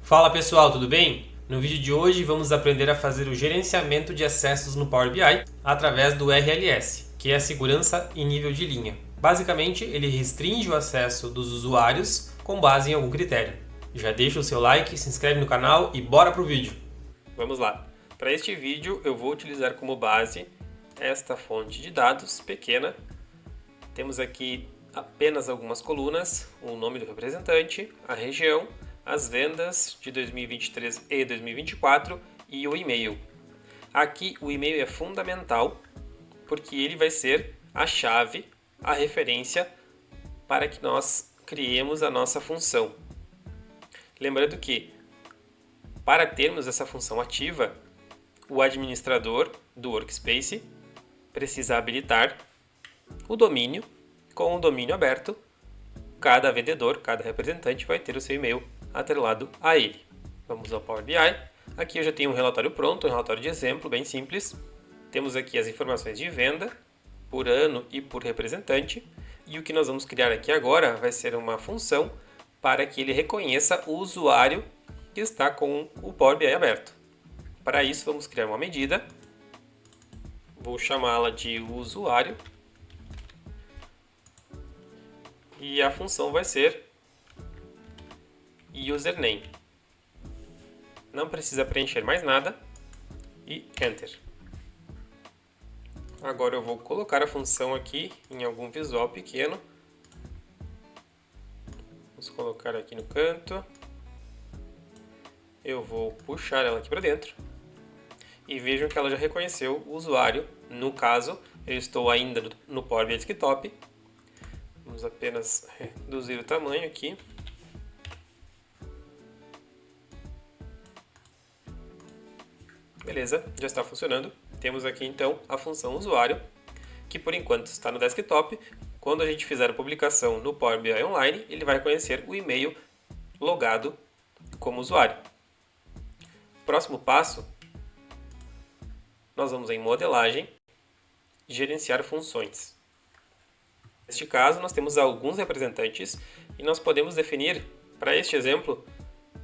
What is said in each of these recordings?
Fala pessoal, tudo bem? No vídeo de hoje vamos aprender a fazer o gerenciamento de acessos no Power BI através do RLS, que é a segurança em nível de linha. Basicamente, ele restringe o acesso dos usuários com base em algum critério. Já deixa o seu like, se inscreve no canal e bora pro vídeo! Vamos lá! Para este vídeo eu vou utilizar como base esta fonte de dados pequena. Temos aqui apenas algumas colunas, o nome do representante, a região, as vendas de 2023 e 2024 e o e-mail. Aqui o e-mail é fundamental porque ele vai ser a chave, a referência para que nós criemos a nossa função. Lembrando que para termos essa função ativa, o administrador do Workspace precisa habilitar o domínio. Com o domínio aberto, cada vendedor, cada representante vai ter o seu e-mail atrelado a ele. Vamos ao Power BI. Aqui eu já tenho um relatório pronto, um relatório de exemplo bem simples. Temos aqui as informações de venda por ano e por representante. E o que nós vamos criar aqui agora vai ser uma função para que ele reconheça o usuário que está com o Power BI aberto. Para isso vamos criar uma medida. Vou chamá-la de usuário. E a função vai ser username. Não precisa preencher mais nada e Enter. Agora eu vou colocar a função aqui em algum visual pequeno. Vamos colocar aqui no canto. Eu vou puxar ela aqui para dentro. E vejam que ela já reconheceu o usuário. No caso, eu estou ainda no Power BI Desktop. Vamos apenas reduzir o tamanho aqui. Beleza, já está funcionando. Temos aqui então a função usuário, que por enquanto está no desktop. Quando a gente fizer a publicação no Power BI Online, ele vai reconhecer o e-mail logado como usuário. Próximo passo, nós vamos em modelagem, gerenciar funções. Neste caso, nós temos alguns representantes e nós podemos definir, para este exemplo,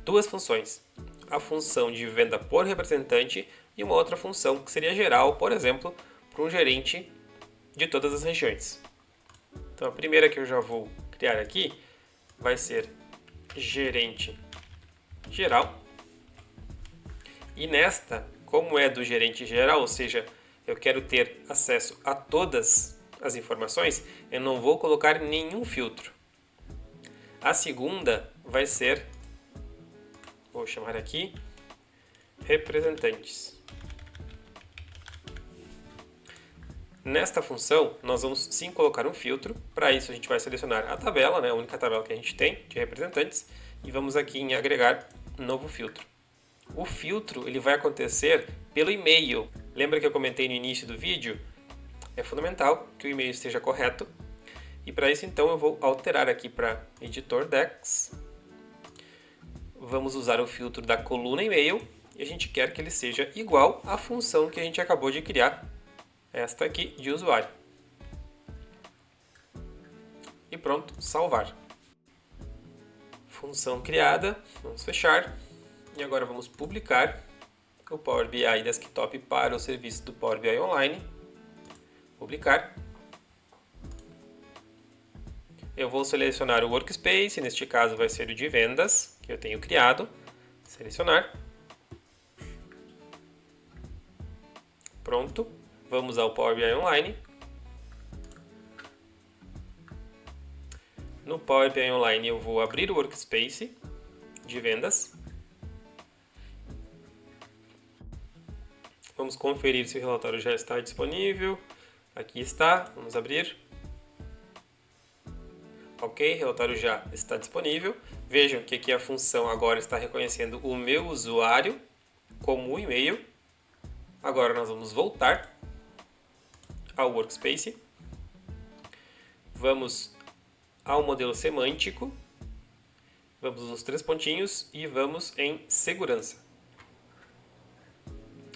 duas funções. A função de venda por representante e uma outra função que seria geral, por exemplo, para um gerente de todas as regiões. Então, a primeira que eu já vou criar aqui vai ser gerente geral. E nesta, como é do gerente geral, ou seja, eu quero ter acesso a todas as informações, eu não vou colocar nenhum filtro. A segunda vai ser, vou chamar aqui, representantes. Nesta função, nós vamos sim colocar um filtro. Para isso, a gente vai selecionar a tabela, a única tabela que a gente tem de representantes, e vamos aqui em agregar novo filtro. O filtro ele vai acontecer pelo e-mail. Lembra que eu comentei no início do vídeo? É fundamental que o e-mail esteja correto. E para isso, então, eu vou alterar aqui para Editor Dex. Vamos usar o filtro da coluna e-mail. E a gente quer que ele seja igual à função que a gente acabou de criar. Esta aqui, de usuário. E pronto, salvar. Função criada. Vamos fechar. E agora vamos publicar o Power BI Desktop para o serviço do Power BI Online. Publicar. Eu vou selecionar o Workspace, neste caso vai ser o de vendas, que eu tenho criado. Selecionar. Pronto. Vamos ao Power BI Online. No Power BI Online eu vou abrir o Workspace de vendas. Vamos conferir se o relatório já está disponível. Aqui está, vamos abrir. Ok, relatório já está disponível. Vejam que aqui a função agora está reconhecendo o meu usuário como o e-mail. Agora nós vamos voltar ao Workspace. Vamos ao modelo semântico. Vamos nos três pontinhos e vamos em segurança.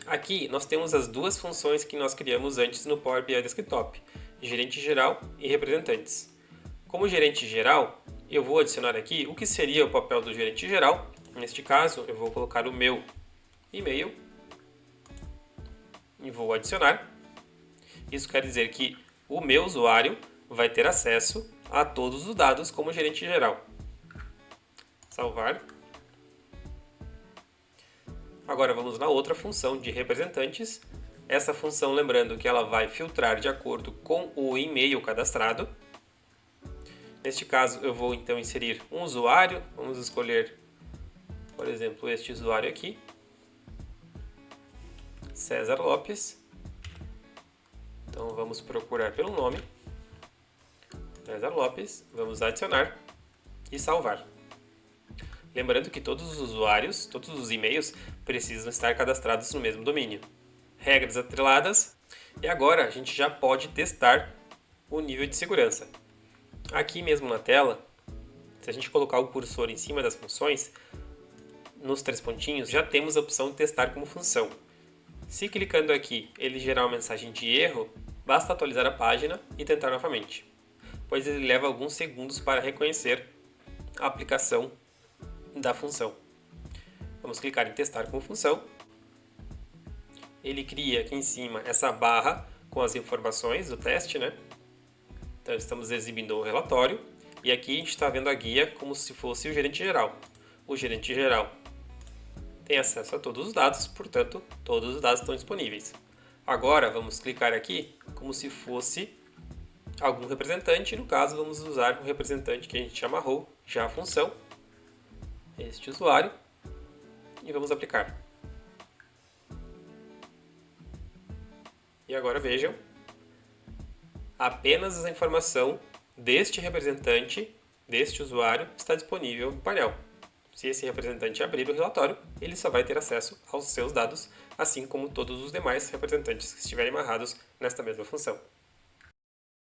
Aqui nós temos as duas funções que nós criamos antes no Power BI Desktop, gerente geral e representantes. Como gerente geral, eu vou adicionar aqui o que seria o papel do gerente geral Neste caso, eu vou colocar o meu e-mail e vou adicionar. Isso quer dizer que o meu usuário vai ter acesso a todos os dados como gerente geral. Salvar. Agora vamos na outra função de representantes. Essa função, lembrando que ela vai filtrar de acordo com o e-mail cadastrado. Neste caso, eu vou então inserir um usuário. Vamos escolher, por exemplo, este usuário aqui, César Lopes. Então vamos procurar pelo nome, César Lopes, vamos adicionar e salvar. Lembrando que todos os usuários, todos os e-mails precisam estar cadastrados no mesmo domínio. Regras atreladas. E agora a gente já pode testar o nível de segurança. Aqui mesmo na tela, se a gente colocar o cursor em cima das funções, nos 3 pontinhos já temos a opção de testar como função. Se clicando aqui ele gerar uma mensagem de erro, basta atualizar a página e tentar novamente, pois ele leva alguns segundos para reconhecer a aplicação da função. Vamos clicar em testar como função. Ele cria aqui em cima essa barra com as informações do teste, né? Então estamos exibindo o relatório e aqui a gente está vendo a guia como se fosse o gerente geral. O gerente geral tem acesso a todos os dados, portanto, todos os dados estão disponíveis. Agora vamos clicar aqui como se fosse algum representante. No caso, vamos usar um representante que a gente chama role, já a função, este usuário, e vamos aplicar. E agora vejam, apenas a informação deste representante, deste usuário, está disponível no painel. Se esse representante abrir o relatório, ele só vai ter acesso aos seus dados, assim como todos os demais representantes que estiverem amarrados nesta mesma função.